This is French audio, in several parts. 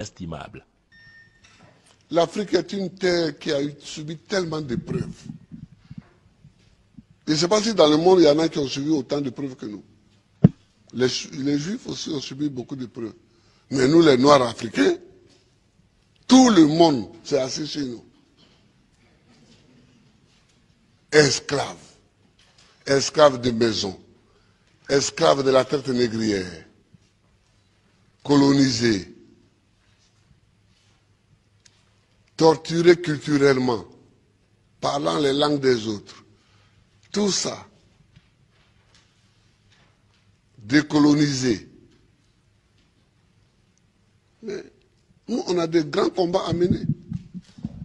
estimable. L'Afrique est une terre qui a subi tellement d'épreuves. Je ne sais pas si dans le monde, il y en a qui ont subi autant d'épreuves que nous. Les Juifs aussi ont subi beaucoup d'épreuves. Mais nous, les Noirs africains, tout le monde s'est assis chez nous. Esclaves. Esclaves de maison. Esclaves de la traite négrière. Colonisés. Torturés culturellement. Parlant les langues des autres. Tout ça. Décolonisés. Mais nous, on a des grands combats à mener.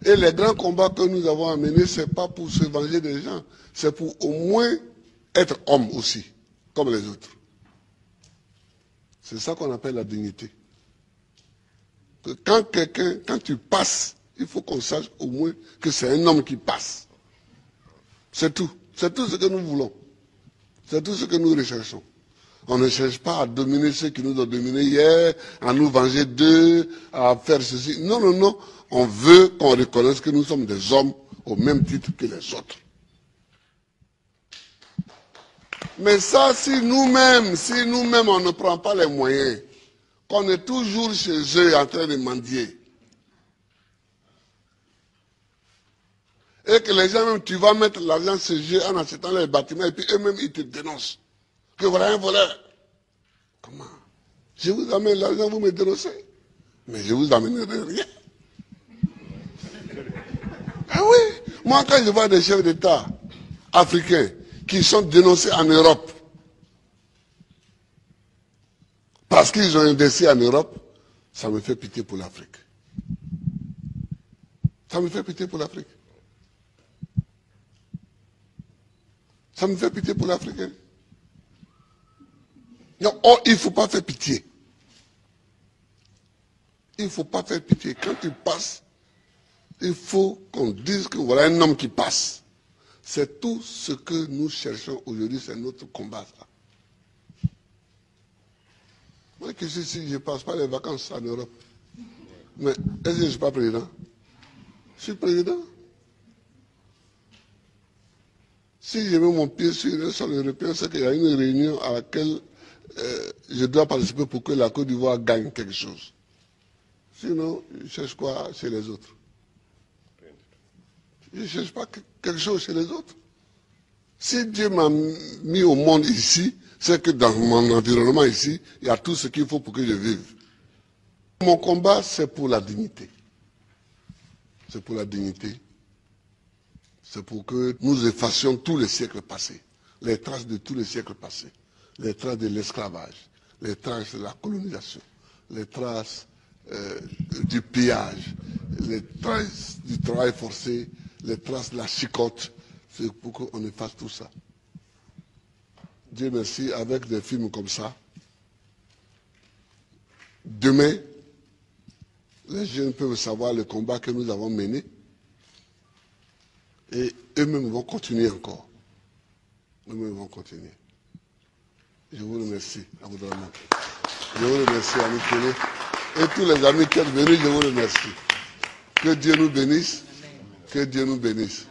Et les grands combats que nous avons à mener, ce n'est pas pour se venger des gens, c'est pour au moins être homme aussi, comme les autres. C'est ça qu'on appelle la dignité. Que quand tu passes, il faut qu'on sache au moins que c'est un homme qui passe. C'est tout. C'est tout ce que nous voulons. C'est tout ce que nous recherchons. On ne cherche pas à dominer ceux qui nous ont dominés hier, à nous venger d'eux, à faire ceci. Non, non, non. On veut qu'on reconnaisse que nous sommes des hommes au même titre que les autres. Mais ça, si nous-mêmes, on ne prend pas les moyens, qu'on est toujours chez eux en train de mendier, et que les gens même, tu vas mettre l'argent chez eux en achetant les bâtiments, et puis eux-mêmes, ils te dénoncent. Que voilà un voleur. Comment? Je vous amène l'argent, vous me dénoncez. Mais je vous amènerai rien. Ah oui, moi quand je vois des chefs d'État africains qui sont dénoncés en Europe, parce qu'ils ont investi en Europe, ça me fait pitié pour l'Afrique. Ça me fait pitié pour l'Afrique. Ça me fait pitié pour l'Afrique. Hein? Non, oh, il ne faut pas faire pitié. Il ne faut pas faire pitié. Quand tu passes, il faut qu'on dise que voilà un homme qui passe. C'est tout ce que nous cherchons aujourd'hui, c'est notre combat. Ça. Moi qui suis ici, je ne passe pas les vacances en Europe. Mais est-ce que je ne suis pas président? Je suis président. Si je mets mon pied sur un sol européen, c'est qu'il y a une réunion à laquelle je dois participer pour que la Côte d'Ivoire gagne quelque chose. Sinon, je cherche quoi chez les autres? Je ne cherche pas quelque chose chez les autres. Si Dieu m'a mis au monde ici, c'est que dans mon environnement ici, il y a tout ce qu'il faut pour que je vive. Mon combat, c'est pour la dignité. C'est pour la dignité. C'est pour que nous effacions tous les siècles passés, les traces de tous les siècles passés, les traces de l'esclavage, les traces de la colonisation, les traces du pillage, les traces du travail forcé, les traces de la chicote. C'est pour qu'on efface tout ça. Dieu merci, avec des films comme ça, demain, les jeunes peuvent savoir le combat que nous avons mené et eux-mêmes vont continuer encore. Eux-mêmes vont continuer. Je vous remercie à vous donner. Je vous remercie à Mikele. Et tous les amis qui sont venus, je vous remercie. Que Dieu nous bénisse. Que Dieu nous bénisse.